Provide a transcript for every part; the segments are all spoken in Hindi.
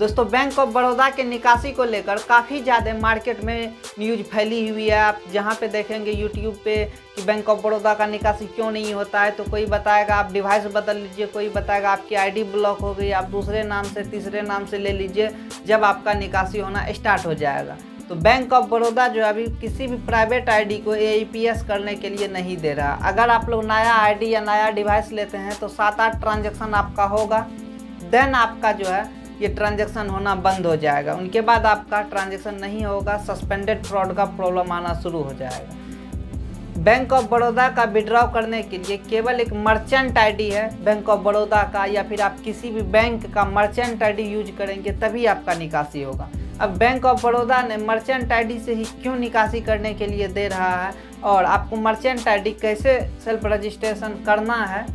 दोस्तों बैंक ऑफ बड़ौदा के निकासी को लेकर काफ़ी ज़्यादा मार्केट में न्यूज़ फैली हुई है। आप जहां पे देखेंगे यूट्यूब पे कि बैंक ऑफ बड़ौदा का निकासी क्यों नहीं होता है, तो कोई बताएगा आप डिवाइस बदल लीजिए, कोई बताएगा आपकी आईडी ब्लॉक हो गई, आप दूसरे नाम से तीसरे नाम से ले लीजिए, जब आपका निकासी होना स्टार्ट हो जाएगा। तो बैंक ऑफ बड़ौदा जो अभी किसी भी प्राइवेट आईडी को AIPS करने के लिए नहीं दे रहा। अगर आप लोग नया आईडी या नया डिवाइस लेते हैं तो 7-8 ट्रांजैक्शन आपका होगा, देन आपका जो है ये ट्रांजैक्शन होना बंद हो जाएगा। उनके बाद आपका ट्रांजैक्शन नहीं होगा, सस्पेंडेड फ्रॉड का प्रॉब्लम आना शुरू हो जाएगा। बैंक ऑफ बड़ौदा का विड्रॉ करने के लिए केवल एक मर्चेंट आईडी है बैंक ऑफ बड़ौदा का, या फिर आप किसी भी बैंक का मर्चेंट आईडी यूज करेंगे तभी आपका निकासी होगा। अब बैंक ऑफ बड़ौदा ने मर्चेंट आईडी से ही क्यों निकासी करने के लिए दे रहा है, और आपको मर्चेंट आईडी कैसे सेल्फ रजिस्ट्रेशन करना है,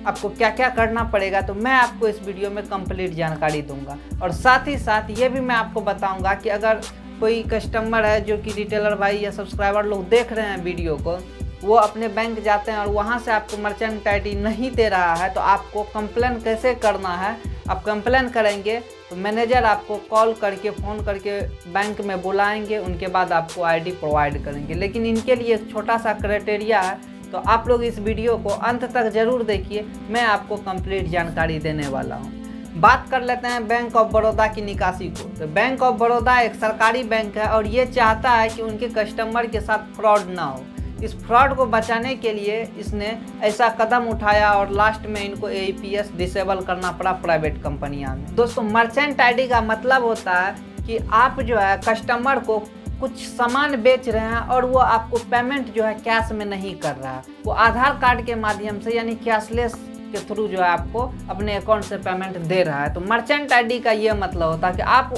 आपको क्या क्या करना पड़ेगा, तो मैं आपको इस वीडियो में कंप्लीट जानकारी दूंगा। और साथ ही साथ ये भी मैं आपको बताऊंगा कि अगर कोई कस्टमर है जो कि रिटेलर भाई या सब्सक्राइबर लोग देख रहे हैं वीडियो को, वो अपने बैंक जाते हैं और वहाँ से आपको मर्चेंट आईडी नहीं दे रहा है, तो आपको कंप्लेन कैसे करना है। आप कंप्लेन करेंगे तो मैनेजर आपको कॉल करके फ़ोन करके बैंक में बुलाएंगे, उनके बाद आपको आईडी प्रोवाइड करेंगे। लेकिन इनके लिए एक छोटा सा क्राइटेरिया है, तो आप लोग इस वीडियो को अंत तक ज़रूर देखिए, मैं आपको कंप्लीट जानकारी देने वाला हूँ। बात कर लेते हैं बैंक ऑफ बड़ौदा की निकासी को। तो बैंक ऑफ बड़ौदा एक सरकारी बैंक है और ये चाहता है कि उनके कस्टमर के साथ फ्रॉड ना हो। इस फ्रॉड को बचाने के लिए इसने ऐसा कदम उठाया और लास्ट में इनको AIPS डिसेबल करना पड़ा प्राइवेट कंपनियां में। दोस्तों मर्चेंट आईडी का मतलब होता है कि आप जो है कस्टमर को कुछ सामान बेच रहे हैं और वो आपको पेमेंट जो है कैश में नहीं कर रहा है, वो आधार कार्ड के माध्यम से यानी कैशलेस के थ्रू जो है आपको अपने अकाउंट से पेमेंट दे रहा है। तो मर्चेंट आईडी का ये मतलब होता है कि आप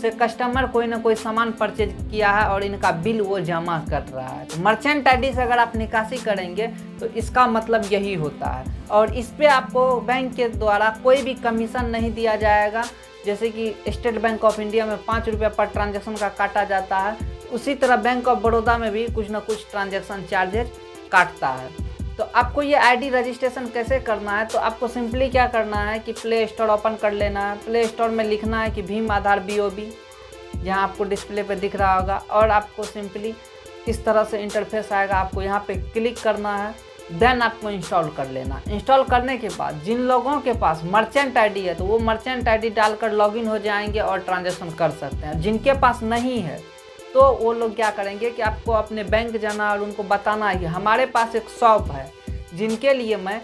से कस्टमर कोई ना कोई सामान परचेज किया है और इनका बिल वो जमा कर रहा है। तो मर्चेंट आईडी से अगर आप निकासी करेंगे तो इसका मतलब यही होता है, और इस पर आपको बैंक के द्वारा कोई भी कमीशन नहीं दिया जाएगा। जैसे कि स्टेट बैंक ऑफ इंडिया में 5 रुपये पर ट्रांजैक्शन का काटा जाता है, उसी तरह बैंक ऑफ बड़ौदा में भी कुछ ना कुछ ट्रांजैक्शन चार्जेज काटता है। तो आपको ये आईडी रजिस्ट्रेशन कैसे करना है, तो आपको सिंपली क्या करना है कि प्ले स्टोर ओपन कर लेना है। प्ले स्टोर में लिखना है कि भीम आधार BOB, जहाँ आपको डिस्प्ले पे दिख रहा होगा, और आपको सिंपली इस तरह से इंटरफेस आएगा, आपको यहाँ पे क्लिक करना है, देन आपको इंस्टॉल कर लेना। इंस्टॉल करने के बाद जिन लोगों के पास मर्चेंट आईडी है तो वो मर्चेंट आईडी डालकर लॉगिन हो जाएंगे और ट्रांजैक्शन कर सकते हैं। जिनके पास नहीं है तो वो लोग क्या करेंगे कि आपको अपने बैंक जाना और उनको बताना है कि हमारे पास एक शॉप है जिनके लिए मैं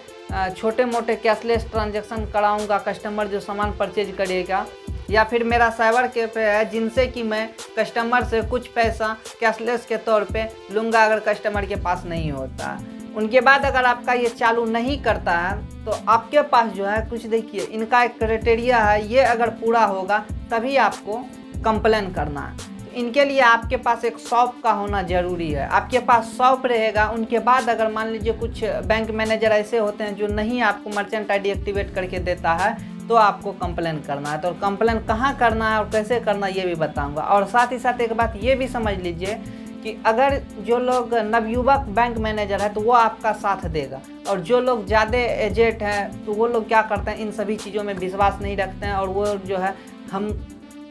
छोटे मोटे कैशलेस ट्रांजैक्शन कराऊंगा, कस्टमर जो सामान परचेज करेगा, या फिर मेरा साइबर कैफे है जिनसे कि मैं कस्टमर से कुछ पैसा कैशलेस के तौर पे लूँगा अगर कस्टमर के पास नहीं होता। उनके बाद अगर आपका ये चालू नहीं करता है तो आपके पास जो है कुछ देखिए इनका एक क्राइटेरिया है, ये अगर पूरा होगा तभी आपको कंप्लेन करना है। इनके लिए आपके पास एक शॉप का होना ज़रूरी है। आपके पास शॉप रहेगा, उनके बाद अगर मान लीजिए कुछ बैंक मैनेजर ऐसे होते हैं जो नहीं आपको मर्चेंट आईडी एक्टिवेट करके देता है, तो आपको कंप्लेन करना है। तो कंप्लेन कहाँ करना है और कैसे करना है ये भी बताऊंगा। और साथ ही साथ एक बात ये भी समझ लीजिए कि अगर जो लोग नवयुवक बैंक मैनेजर है तो वो आपका साथ देगा, और जो लोग ज़्यादा एजेड हैं तो वो लोग क्या करते हैं, इन सभी चीज़ों में विश्वास नहीं रखते हैं, और वो जो है हम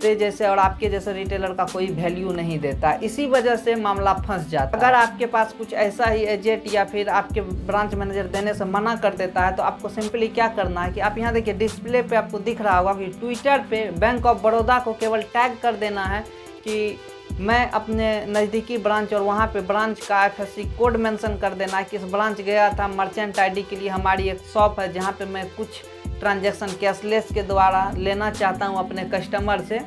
जैसे और आपके जैसे रिटेलर का कोई वैल्यू नहीं देता। इसी वजह से मामला फंस जाता है। अगर आपके पास कुछ ऐसा ही एजेंट या फिर आपके ब्रांच मैनेजर देने से मना कर देता है तो आपको सिंपली क्या करना है कि आप यहाँ देखिए डिस्प्ले पे आपको दिख रहा होगा कि ट्विटर पे बैंक ऑफ बड़ौदा को केवल टैग कर देना है कि मैं अपने नज़दीकी ब्रांच, और वहाँ पे ब्रांच का FSC कोड मेंशन कर देना है कि इस ब्रांच गया था, मर्चेंट आईडी के लिए हमारी एक शॉप है जहाँ पे मैं कुछ ट्रांजैक्शन कैशलेस के द्वारा लेना चाहता हूँ अपने कस्टमर से।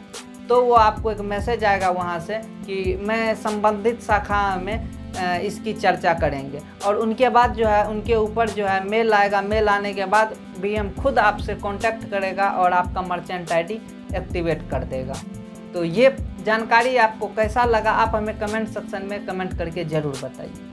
तो वो आपको एक मैसेज आएगा वहाँ से कि मैं संबंधित शाखा में इसकी चर्चा करेंगे, और उनके बाद जो है उनके ऊपर जो है मेल आएगा। मेल आने के बाद BM खुद आपसे कांटेक्ट करेगा और आपका मर्चेंट आईडी एक्टिवेट कर देगा। तो ये जानकारी आपको कैसा लगा, आप हमें कमेंट सेक्शन में कमेंट करके ज़रूर बताइए।